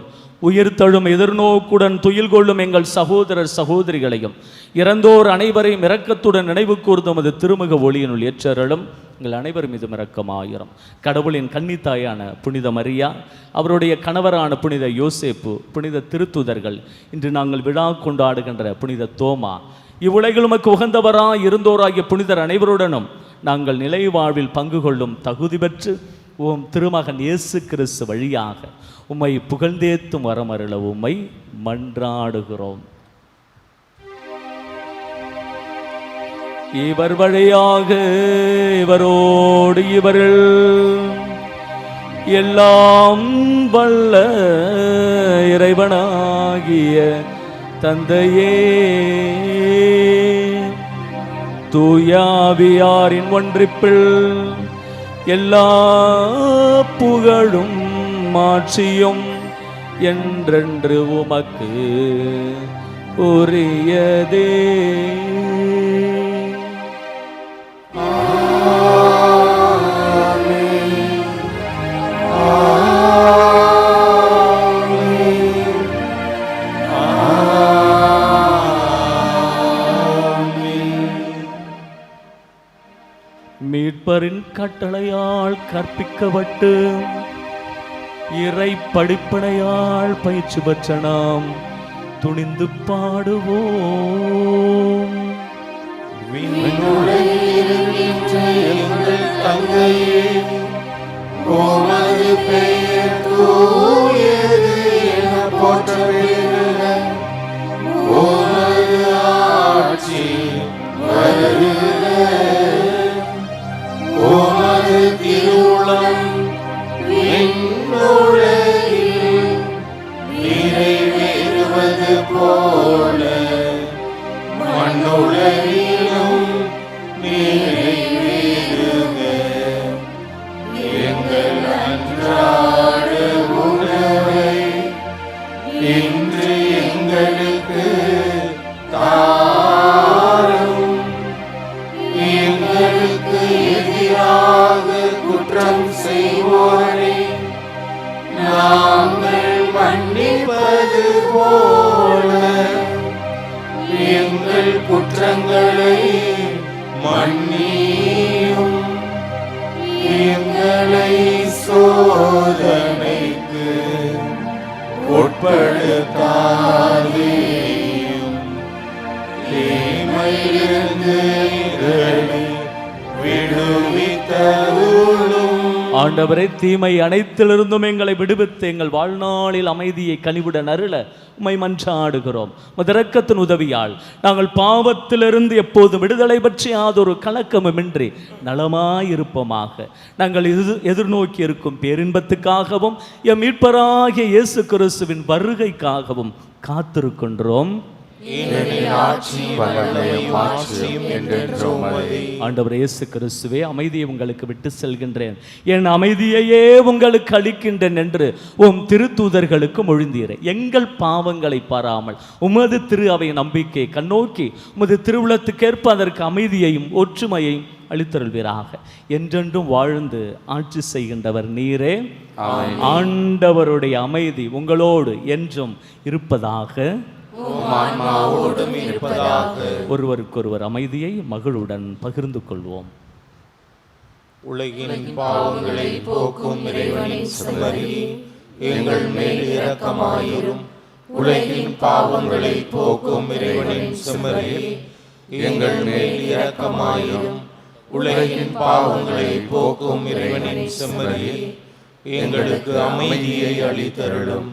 உயிர்த்தழும் எதிர்நோக்குடன் துயில் கொள்ளும் எங்கள் சகோதரர் சகோதரிகளையும் இறந்தோர் அனைவரையும் இரக்கத்துடன் நினைவு கூர்ந்தும் அது திருமுக ஒளியினுள் ஏற்றருளும். எங்கள் அனைவர் மீதும் இரக்கமாயிரும். கடவுளின் கன்னித்தாயான புனித மரியா, அவருடைய கணவரான புனித யோசேப்பு, புனித திருத்துதர்கள், இன்று நாங்கள் விழா கொண்டாடுகின்ற புனித தோமா, இவ்வுலகில் உமக்கு உகந்தவராய் இருந்தோராகிய புனிதர் அனைவருடனும் நாங்கள் நிலை வாழ்வில் பங்கு கொள்ளும் தகுதி பெற்று உம் திருமகன் இயேசு கிறிஸ்து வழியாக உம்மை புகழ்ந்தேத்தும் வரமருள உம்மை மன்றாடுகிறோம். இவர் வழியாக இவரோடு இவரில் எல்லாம் வல்ல இறைவனாகிய தந்தையே, தூயாவியாரின் ஒன்றிப்பில் எல்லா புகழும் மாட்சியும் என்றென்று உமக்கு உரியதே. மீட்பரின் கட்டளையால் கற்பிக்கப்பட்டு இறை படிப்பனையால் பயிற்சி பெற்ற நாம் துணிந்து பாடுவோம். திருவுளம் நிறைவேறுவது போல மண்ணுலகிலும் எங்களுக்கு எதிராக குற்றம் செய்வோரை நாங்கள் மன்னிப்பது போல எங்கள் குற்றங்களை மன்னியும். எங்களை சோதனைக்கு உட்படுத்தாதேயும், தீமையிலிருந்து எங்களை விடுவித்தருளும். ஆண்டவரே, தீமை அனைத்திலிருந்தும் எங்களை விடுவித்து எங்கள் வாழ்நாளில் அமைதியை கனிவுடன் அருள உம்மை மன்றாடுகிறோம். இரக்கத்தின் உதவியால் நாங்கள் பாவத்திலிருந்து எப்போதும் விடுதலை பற்றி யாதொரு கலக்கமுமின்றி நலமாயிருப்போமாக. நாங்கள் எதிர்நோக்கி இருக்கும் பேரின்பத்துக்காகவும் எம் மீட்பராகிய இயேசு கிறிஸ்துவின் வருகைக்காகவும் காத்திருக்கின்றோம். ஆண்டவர் இயேசு கிறிஸ்துவே, அமைதியை உங்களுக்கு விட்டு செல்கின்றேன், என் அமைதியையே உங்களுக்கு அளிக்கின்றேன் என்று உம் திருத்தூதர்களுக்கு மொழிந்தீரே. எங்கள் பாவங்களை பாராமல் உமது திரு அவை நம்பிக்கை கண்ணோக்கி உமது திருவுளத்துக்கேற்ப அதற்கு அமைதியையும் ஒற்றுமையையும் அளித்தருள்வீராக. என்றென்றும் வாழ்ந்து ஆட்சி செய்கின்றவர் நீரே. ஆண்டவருடைய அமைதி உங்களோடு என்றும் இருப்பதாக. ஒருவருக்கொருவர் அமைதியை மகிழுடன் பகிர்ந்து கொள்வோம். உலகின் பாவங்களை போக்கும் இறைவனின் செம்மறியே, எங்கள் மேல் இரக்கமாயிரும். உலகின் பாவங்களை போக்கும் இறைவனின் செம்மறியே, எங்கள் மேல் இரக்கமாயிரும். உலகின் பாவங்களை போக்கும் இறைவனின் செம்மறியே, எங்களுக்கு அமைதியை அளித்தருளும்.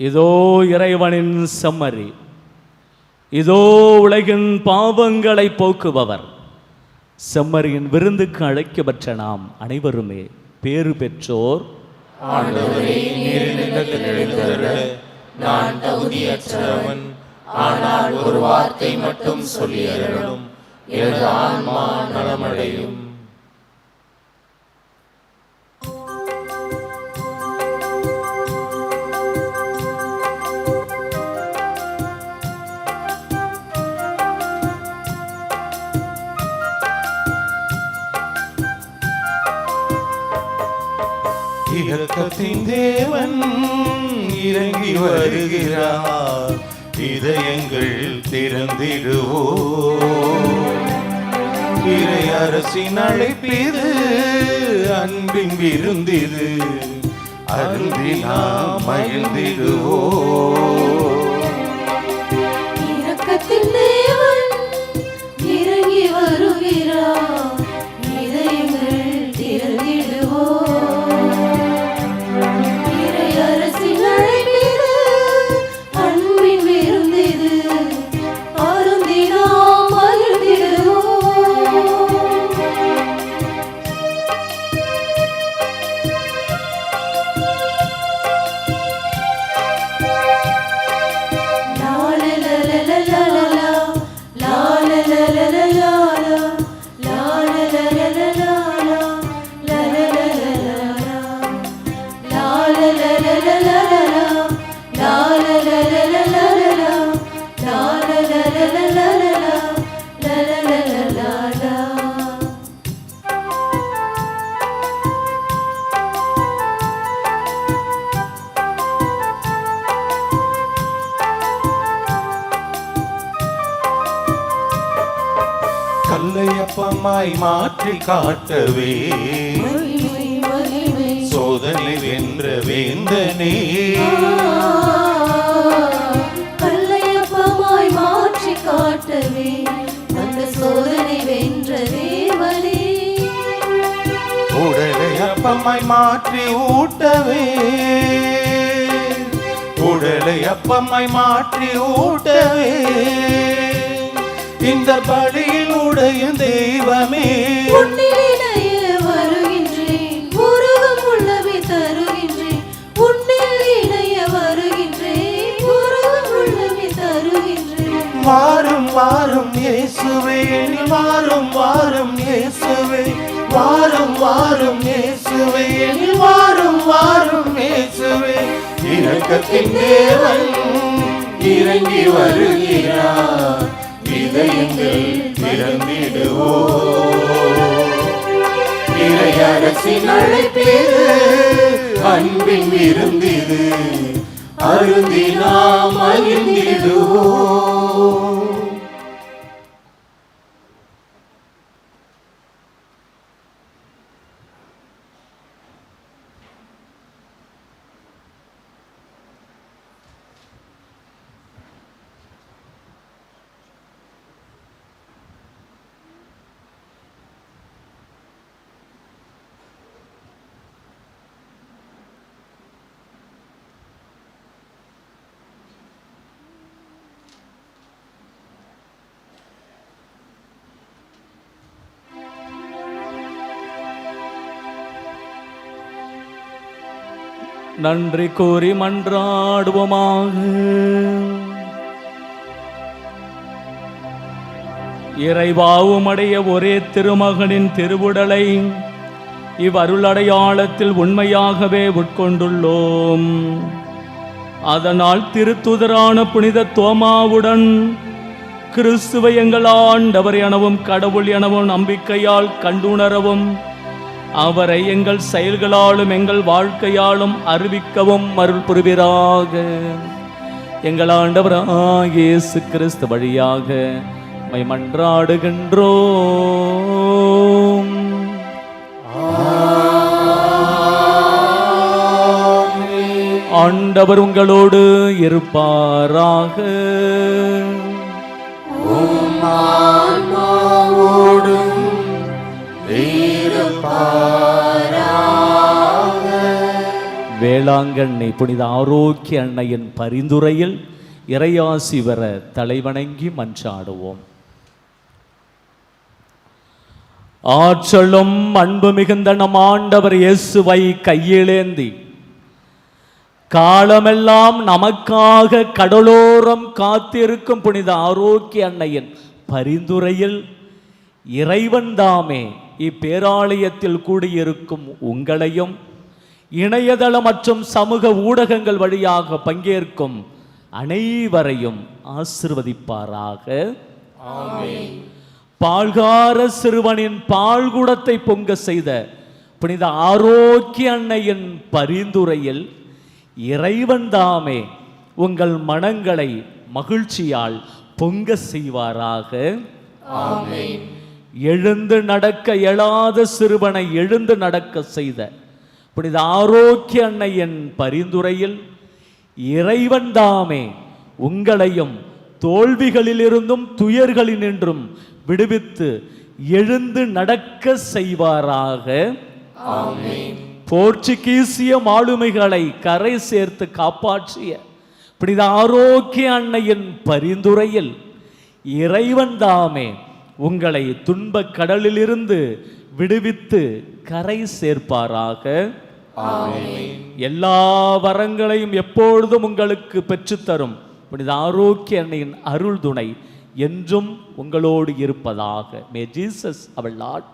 இதோ இறைவனின் செம்மறி, இதோ உலகின் பாவங்களை போக்குபவர். செம்மறியின் விருந்துக்கு அழைக்கப்பட்ட நாம் அனைவருமே பேறு பெற்றோர். நான் தகுதியற்றவன், ஆனால் ஒரு வார்த்தை மட்டும் சொல்லி அருளும், எனது ஆன்மா நலமடையும். இரக்கத்தின் தேவன் இறங்கி வருகிறார், இதயங்கள் திறந்திடுவோம். இறை அரசின் அழைப்பிது, அன்பின் விருந்திது, அருந்தி நாம் மகிழ்ந்திடுவோம். இரக்கத்தின் தேவன் இறங்கி வருகிறார், இதயங்கள் திறந்திடுவோம். கல்லையப்பமாய் மாற்றி காட்டவே, சோதனை வென்ற வேந்தனே. கல்லையப்பமாய் மாற்றி காட்டவே, அந்த சோதனை வென்ற தேவனே. உடலை அப்பமாய் மாற்றி ஊட்டவே, உடலை அப்பமாய் மாற்றி ஊட்டவே, இந்த பலியில் உடைய தெய்வமே. உன்னிலேயே வருகின்றேன், உருவம் உள்ளவை தருகின்றேன். உன்னில் இணைய வருகின்றேன், உருவம் உள்ளவை தருகின்றேன். வாரும் வாரும் இயேசுவே, வாரும் வாரும் இயேசுவே, வாரும் வாரும் இயேசுவே, எனில் வாரும் வாரும் இயேசுவே. இரக்கத்தின் தேவன் இறங்கி வருகிறார், இதயங்கள் திறந்திடுவோம். இறையரசின் அழைப்பீது, அன்பின் விருந்திது, அருந்தி நாம் மகிழ்ந்திடுவோம். நன்றி கூறி மன்றாடுவோமாக. இறைவாவுமடைய ஒரே திருமகனின் திருவுடலை இவ்வருளடையாளத்தில் உண்மையாகவே உட்கொண்டுள்ளோம். அதனால் திருத்துதரான புனித தோமாவுடன் கிறிஸ்துவை எங்கள் ஆண்டவர் எனவும் கடவுள் எனவும் நம்பிக்கையால் கண்டுணரவும், அவரை எங்கள் செயல்களாலும் எங்கள் வாழ்க்கையாலும் அறிவிக்கவும் அருள் புரிவீராக. எங்கள் ஆண்டவராகிய இயேசு கிறிஸ்து வழியாக மை மன்றாடுகின்றோம். ஆண்டவர் உங்களோடு இருப்பாராக. வேளாங்கண்ணி புனித ஆரோக்கிய அன்னையின் பரிந்துரையில் இறையாசி பெற தலைவணங்கி மன்றாடுவோம். ஆற்றலும் அன்பு மிகுந்த நம் ஆண்டவர் இயேசுவை கையிலேந்தி காலமெல்லாம் நமக்காக கடலோரம் காத்திருக்கும் புனித ஆரோக்கிய அன்னையின் பரிந்துரையில் இறைவன் தாமே இப்பேராலயத்தில் கூடியிருக்கும் உங்களையும் இணையதளம் மற்றும் சமூக ஊடகங்கள் வழியாக பங்கேற்கும் அனைவரையும் ஆசிர்வதிப்பாராக. பால்கார சிறுவனின் பால்குடத்தை பொங்க செய்த புனித ஆரோக்கிய அன்னையின் பரிந்துரையில் இறைவன் தாமே உங்கள் மனங்களை மகிழ்ச்சியால் பொங்க செய்வாராக. எழுந்து நடக்க இயலாத சிறுவனை எழுந்து நடக்க செய்த புனித ஆரோக்கிய அன்னையின் பரிந்துரையில் இறைவன் தாமே உங்களையும் தோல்விகளிலிருந்தும் துயர்களினின்றும் விடுவித்து எழுந்து நடக்க செய்வாராக. போர்ச்சுகீசிய மாலுமிகளை கரை சேர்த்து காப்பாற்றிய புனித ஆரோக்கிய அன்னையின் பரிந்துரையில் இறைவன் தாமே உங்களை துன்பக் கடலிலிருந்து விடுவித்து கரை சேர்ப்பாராக. எல்லா வரங்களையும் எப்பொழுதும் உங்களுக்கு பெற்றுத்தரும் புனித ஆரோக்கிய அன்னையின் அருள் துணை என்றும் உங்களோடு இருப்பதாக. May Jesus our Lord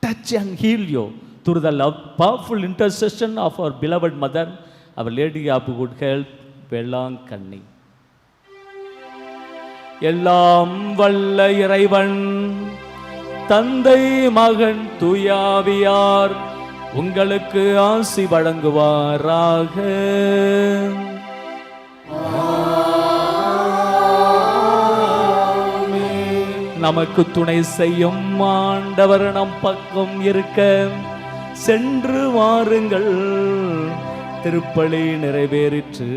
touch and heal you through the love, powerful intercession of our beloved mother, our Lady of Good Health, Velankanni. எல்லாம் வல்ல இறைவன் தந்தை மகன் தூயாவியார் உங்களுக்கு ஆசி வழங்குவாராக. நமக்கு துணை செய்யும் ஆண்டவர் நம் பக்கம் இருக்க சென்று வாருங்கள். திருப்பலி நிறைவேறிற்று.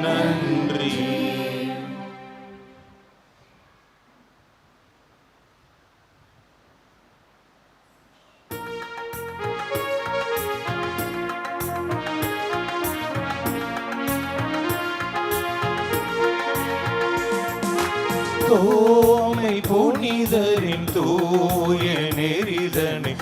நன்றி. தோமை புனிதரின் தூய நெறிதனை